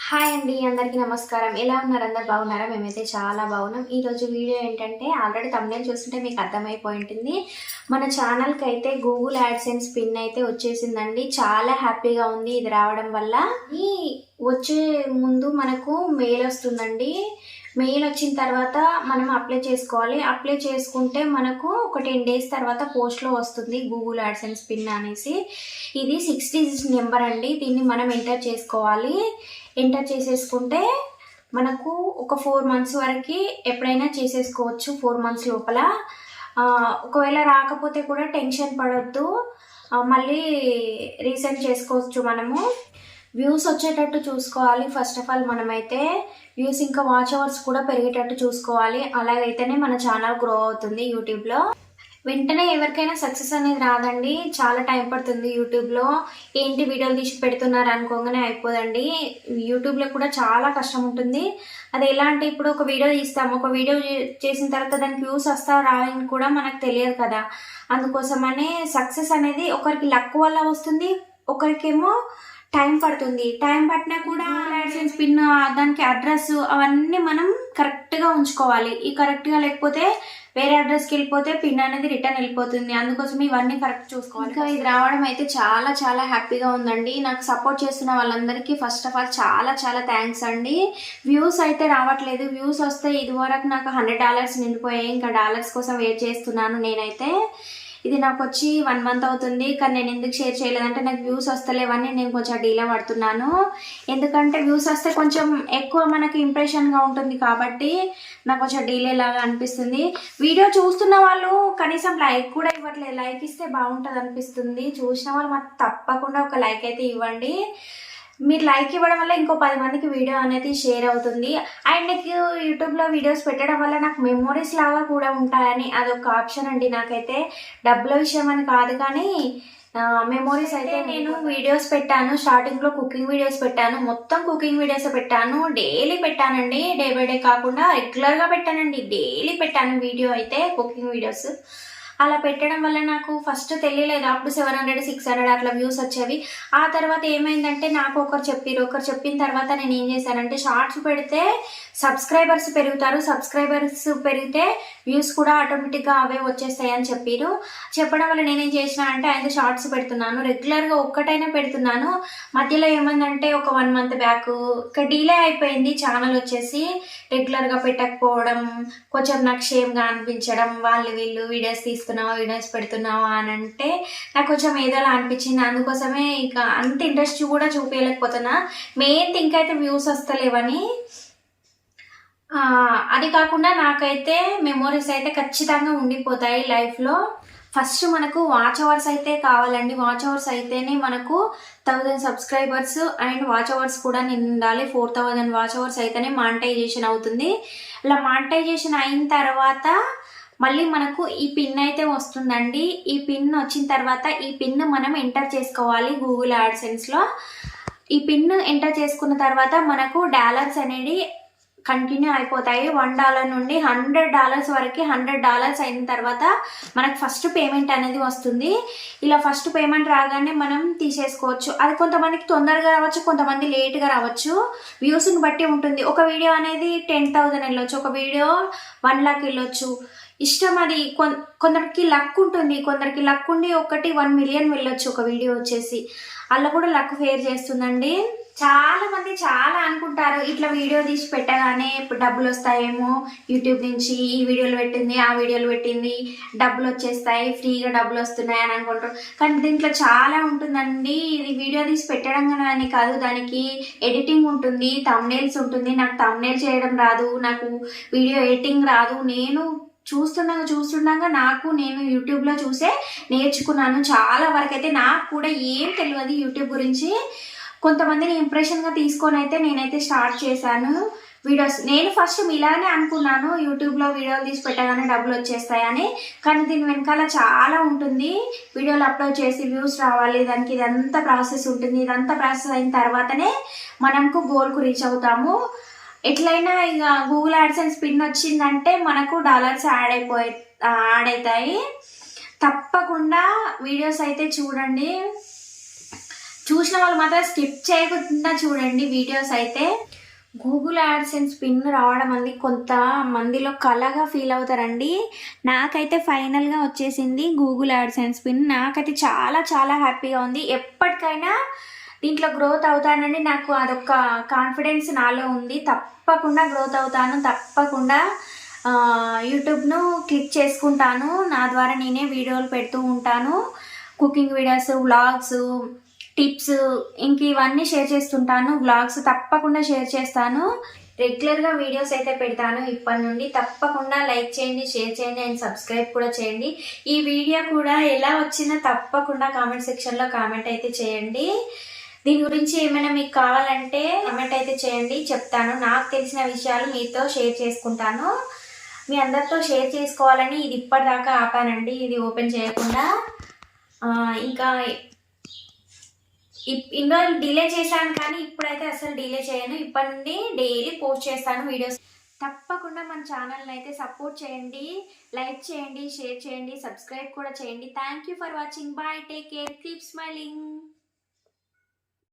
Hi అండి, అందరికీ నమస్కారం. ఎలా ఉన్నారు? అందరు బాగున్నారా? మేమైతే చాలా బాగున్నాం. ఈరోజు వీడియో ఏంటంటే ఆల్రెడీ థంబ్నెయిల్ చూస్తుంటే మీకు అర్థమైపోయి ఉంటుంది. మన ఛానల్కి అయితే గూగుల్ యాడ్సెన్స్ పిన్ అయితే వచ్చేసిందండి. చాలా హ్యాపీగా ఉంది ఇది రావడం వల్ల. ఈ వచ్చే ముందు మనకు మెయిల్ వస్తుందండి. మెయిల్ వచ్చిన తర్వాత మనం అప్లై చేసుకోవాలి. అప్లై చేసుకుంటే మనకు ఒక 10 days తర్వాత పోస్ట్లో వస్తుంది గూగుల్ యాడ్సెన్స్ పిన్ అనేసి. ఇది 6 digits నెంబర్ అండి. దీన్ని మనం ఎంటర్ చేసుకోవాలి. ఎంటర్ చేసేసుకుంటే మనకు ఒక 4 months వరకు ఎప్పుడైనా చేసేసుకోవచ్చు. 4 months లోపల ఒకవేళ రాకపోతే కూడా టెన్షన్ పడొద్దు, మళ్ళీ రీసెండ్ చేసుకోవచ్చు. మనము వ్యూస్ వచ్చేటట్టు చూసుకోవాలి. ఫస్ట్ ఆఫ్ ఆల్ మనమైతే వ్యూస్ ఇంకా వాచ్ అవర్స్ కూడా పెరిగేటట్టు చూసుకోవాలి. అలాగైతేనే మన ఛానల్ గ్రో అవుతుంది యూట్యూబ్లో. వెంటనే ఎవరికైనా సక్సెస్ అనేది రాదండి, చాలా టైం పడుతుంది. యూట్యూబ్లో ఏంటి వీడియోలు తీసి పెడుతున్నారు అనుకోగానే అయిపోదండి. యూట్యూబ్లో కూడా చాలా కష్టం ఉంటుంది. అది ఎలా అంటే ఇప్పుడు ఒక వీడియో తీస్తాము, ఒక వీడియో చేసిన తర్వాత దానికి వ్యూస్ వస్తా రావని కూడా మనకు తెలియదు కదా. అందుకోసమనే సక్సెస్ అనేది ఒకరికి లక్ వల్ల వస్తుంది, ఒకరికేమో టైం పడుతుంది. టైం పట్టినా కూడా యాడ్సెన్స్ పిన్, దానికి అడ్రస్ అవన్నీ మనం కరెక్ట్గా ఉంచుకోవాలి. ఈ కరెక్ట్గా లేకపోతే వేరే అడ్రస్కి వెళ్ళిపోతే పిన్ అనేది రిటర్న్ వెళ్ళిపోతుంది. అందుకోసం ఇవన్నీ కరెక్ట్ చూసుకోవాలి. ఇంకా ఇది రావడం అయితే చాలా చాలా హ్యాపీగా ఉందండి. నాకు సపోర్ట్ చేస్తున్న వాళ్ళందరికీ ఫస్ట్ ఆఫ్ ఆల్ చాలా చాలా థ్యాంక్స్ అండి. వ్యూస్ అయితే రావట్లేదు. వ్యూస్ వస్తే ఇదివరకు నాకు $100 నిండిపోయాయి. ఇంకా డాలర్స్ కోసం వెయిట్ చేస్తున్నాను నేనైతే. ఇది నాకు వచ్చి 1 month అవుతుంది. కానీ నేను ఎందుకు షేర్ చేయలేదంటే నాకు వ్యూస్ వస్తలేవని నేను కొంచెం డీలే పడుతున్నాను. ఎందుకంటే వ్యూస్ వస్తే కొంచెం ఎక్కువ మనకి ఇంప్రెషన్గా ఉంటుంది కాబట్టి నాకు కొంచెం డీలే లాగా అనిపిస్తుంది. వీడియో చూస్తున్న వాళ్ళు కనీసం లైక్ కూడా ఇవ్వట్లేదు. లైక్ ఇస్తే బాగుంటుంది అనిపిస్తుంది. చూసిన వాళ్ళు మాకు తప్పకుండా ఒక లైక్ అయితే ఇవ్వండి. మీరు లైక్ ఇవ్వడం వల్ల ఇంకో 10 మందికి వీడియో అనేది షేర్ అవుతుంది. అండ్ నాకు యూట్యూబ్లో వీడియోస్ పెట్టడం వల్ల నాకు మెమోరీస్ లాగా కూడా ఉంటాయని అదొక ఆప్షన్ అండి. నాకైతే డబ్బుల విషయం అని కాదు, కానీ మెమోరీస్ అయితే నేను వీడియోస్ పెట్టాను. స్టార్టింగ్లో కుకింగ్ వీడియోస్ పెట్టాను, మొత్తం కుకింగ్ వీడియోస్ పెట్టాను. డైలీ పెట్టానండి, డే బై డే కాకుండా రెగ్యులర్గా పెట్టానండి. డైలీ పెట్టాను వీడియో అయితే, కుకింగ్ వీడియోస్. అలా పెట్టడం వల్ల నాకు ఫస్ట్ తెలియలేదు. అప్పుడు 700 600 అట్లా వ్యూస్ వచ్చేవి. ఆ తర్వాత ఏమైందంటే నాకు ఒకరు చెప్పిన తర్వాత నేను ఏం చేశానంటే షార్ట్స్ పెడితే సబ్స్క్రైబర్స్ పెరుగుతారు, సబ్స్క్రైబర్స్ పెరిగితే వ్యూస్ కూడా ఆటోమేటిక్గా అవే వచ్చేస్తాయి అని చెప్పడం వల్ల నేనేం చేసిన అంటే 5 షార్ట్స్ పెడుతున్నాను. రెగ్యులర్గా ఒక్కటైనా పెడుతున్నాను. మధ్యలో ఏమైందంటే ఒక 1 month బ్యాక్ ఇక డీలే అయిపోయింది ఛానల్ వచ్చేసి. రెగ్యులర్గా పెట్టకపోవడం, కొంచెం నాకు షేమ్గా అనిపించడం, వాళ్ళు వీళ్ళు వీడియోస్ పెడుతున్నావా అని అంటే నాకు కొంచెం ఏదోలా అనిపించింది. అందుకోసమే ఇక అంత ఇంట్రెస్ట్ కూడా చూపించలేకపోతున్నా. మెయిన్ థింక్ అయితే వ్యూస్ వస్తలేవని. అది కాకుండా నాకైతే మెమోరీస్ అయితే ఖచ్చితంగా ఉండిపోతాయి లైఫ్లో. ఫస్ట్ మనకు వాచ్ అవర్స్ అయితే కావాలండి. వాచ్ అవర్స్ అయితేనే మనకు 1000 సబ్స్క్రైబర్స్ అండ్ వాచ్ అవర్స్ కూడా ఉండాలి. 4000 వాచ్ అవర్స్ అయితేనే మానిటైజేషన్ అవుతుంది. ఇలా మానిటైజేషన్ అయిన తర్వాత మళ్ళీ మనకు ఈ పిన్ అయితే వస్తుందండి. ఈ పిన్ వచ్చిన తర్వాత ఈ పిన్ మనం ఎంటర్ చేసుకోవాలి గూగుల్ యాడ్సెన్స్లో. ఈ పిన్ ఎంటర్ చేసుకున్న తర్వాత మనకు డాలర్స్ అనేది కంటిన్యూ అయిపోతాయి. $1 నుండి $100 వరకు. $100 అయిన తర్వాత మనకు ఫస్ట్ పేమెంట్ అనేది వస్తుంది. ఇలా ఫస్ట్ పేమెంట్ రాగానే మనం తీసేసుకోవచ్చు. అది కొంతమందికి తొందరగా రావచ్చు, కొంతమంది లేట్గా రావచ్చు. వ్యూస్ని బట్టి ఉంటుంది. ఒక వీడియో అనేది 10,000 వెళ్ళొచ్చు, ఒక వీడియో 1 lakh వెళ్ళొచ్చు. ఇష్టం అది. కొందరికి లక్ ఉంటుంది, కొందరికి లక్ ఉండి 1 million వెళ్ళొచ్చు ఒక వీడియో వచ్చేసి. అలా కూడా లక్ ఫేర్ చేస్తుందండి. చాలా మంది చాలా అనుకుంటారు ఇట్లా వీడియో తీసి పెట్టగానే ఇప్పుడు డబ్బులు వస్తాయేమో యూట్యూబ్ నుంచి, ఈ వీడియోలు పెట్టింది ఆ వీడియోలు పెట్టింది డబ్బులు వచ్చేస్తాయి, ఫ్రీగా డబ్బులు వస్తున్నాయి అని అనుకుంటారు. కానీ దీంట్లో చాలా ఉంటుందండి. ఇది వీడియో తీసి పెట్టడం అని కాదు, దానికి ఎడిటింగ్ ఉంటుంది, థంబ్నెయిల్స్ ఉంటుంది. నాకు థంబ్నెయిల్ చేయడం రాదు, నాకు వీడియో ఎడిటింగ్ రాదు. నేను చూస్తుండగా నేను యూట్యూబ్లో చూసే నేర్చుకున్నాను. చాలా వరకు అయితే నాకు కూడా ఏం తెలియదు యూట్యూబ్ గురించి. కొంతమందిని ఇంప్రెషన్గా తీసుకొని అయితే నేనైతే స్టార్ట్ చేశాను వీడియోస్. నేను ఫస్ట్ ఇలానే అనుకున్నాను, యూట్యూబ్లో వీడియోలు తీసి పెట్టగానే డబ్బులు వచ్చేస్తాయని. కానీ దీని వెనకాల చాలా ఉంటుంది. వీడియోలు అప్లోడ్ చేసి వ్యూస్ రావాలి, దానికి ఇదంతా ప్రాసెస్ ఉంటుంది. ఇదంతా ప్రాసెస్ అయిన తర్వాతనే మనకు గోల్కు రీచ్ అవుతాము. ఎట్లయినా ఇక గూగుల్ యాడ్సెన్స్ పిన్ వచ్చిందంటే మనకు డాలర్స్ యాడ్ అవుతాయి. తప్పకుండా వీడియోస్ అయితే చూడండి. చూసిన వాళ్ళు మాత్రం స్కిప్ చేయకుండా చూడండి వీడియోస్ అయితే. గూగుల్ యాడ్సెన్స్ పిన్ రావడం అనేది కొంతమందిలో కళగా ఫీల్ అవుతారండి. నాకైతే ఫైనల్గా వచ్చేసింది గూగుల్ యాడ్సెన్స్ పిన్. నాకైతే చాలా చాలా హ్యాపీగా ఉంది. ఎప్పటికైనా దీంట్లో గ్రోత్ అవుతానని నాకు అదొక కాన్ఫిడెన్స్ నాలో ఉంది. తప్పకుండా గ్రోత్ అవుతాను, తప్పకుండా యూట్యూబ్ను క్లిక్ చేసుకుంటాను. నా ద్వారా నేనే వీడియోలు పెడుతూ ఉంటాను, కుకింగ్ వీడియోస్, వ్లాగ్స్, టిప్స్, ఇంక ఇవన్నీ షేర్ చేస్తుంటాను. వ్లాగ్స్ తప్పకుండా షేర్ చేస్తాను. రెగ్యులర్గా వీడియోస్ అయితే పెడతాను ఇప్పటి నుండి. తప్పకుండా లైక్ చేయండి, షేర్ చేయండి అండ్ సబ్స్క్రైబ్ కూడా చేయండి. ఈ వీడియో కూడా ఎలా వచ్చినా తప్పకుండా కామెంట్ సెక్షన్లో కామెంట్ అయితే చేయండి. దీని గురించి ఏమైనా మీకు కావాలంటే కామెంట్ అయితే చేయండి, చెప్తాను. నాకు తెలిసిన విషయాలు మీతో షేర్ చేసుకుంటాను. మీ అందరితో షేర్ చేసుకోవాలని ఇది ఇప్పటిదాకా ఆపానండి, ఇది ఓపెన్ చేయకుండా. ఇంకా ఇన్ని రోజులు డిలే చేశాను, కానీ ఇప్పుడైతే అసలు డిలే చేయను. ఇప్పటి నుండి డైలీ పోస్ట్ చేస్తాను వీడియోస్. తప్పకుండా మన ఛానల్ని అయితే సపోర్ట్ చేయండి, లైక్ చేయండి, షేర్ చేయండి, సబ్స్క్రైబ్ కూడా చేయండి. Thank you for watching. Bye, take care, keep smiling.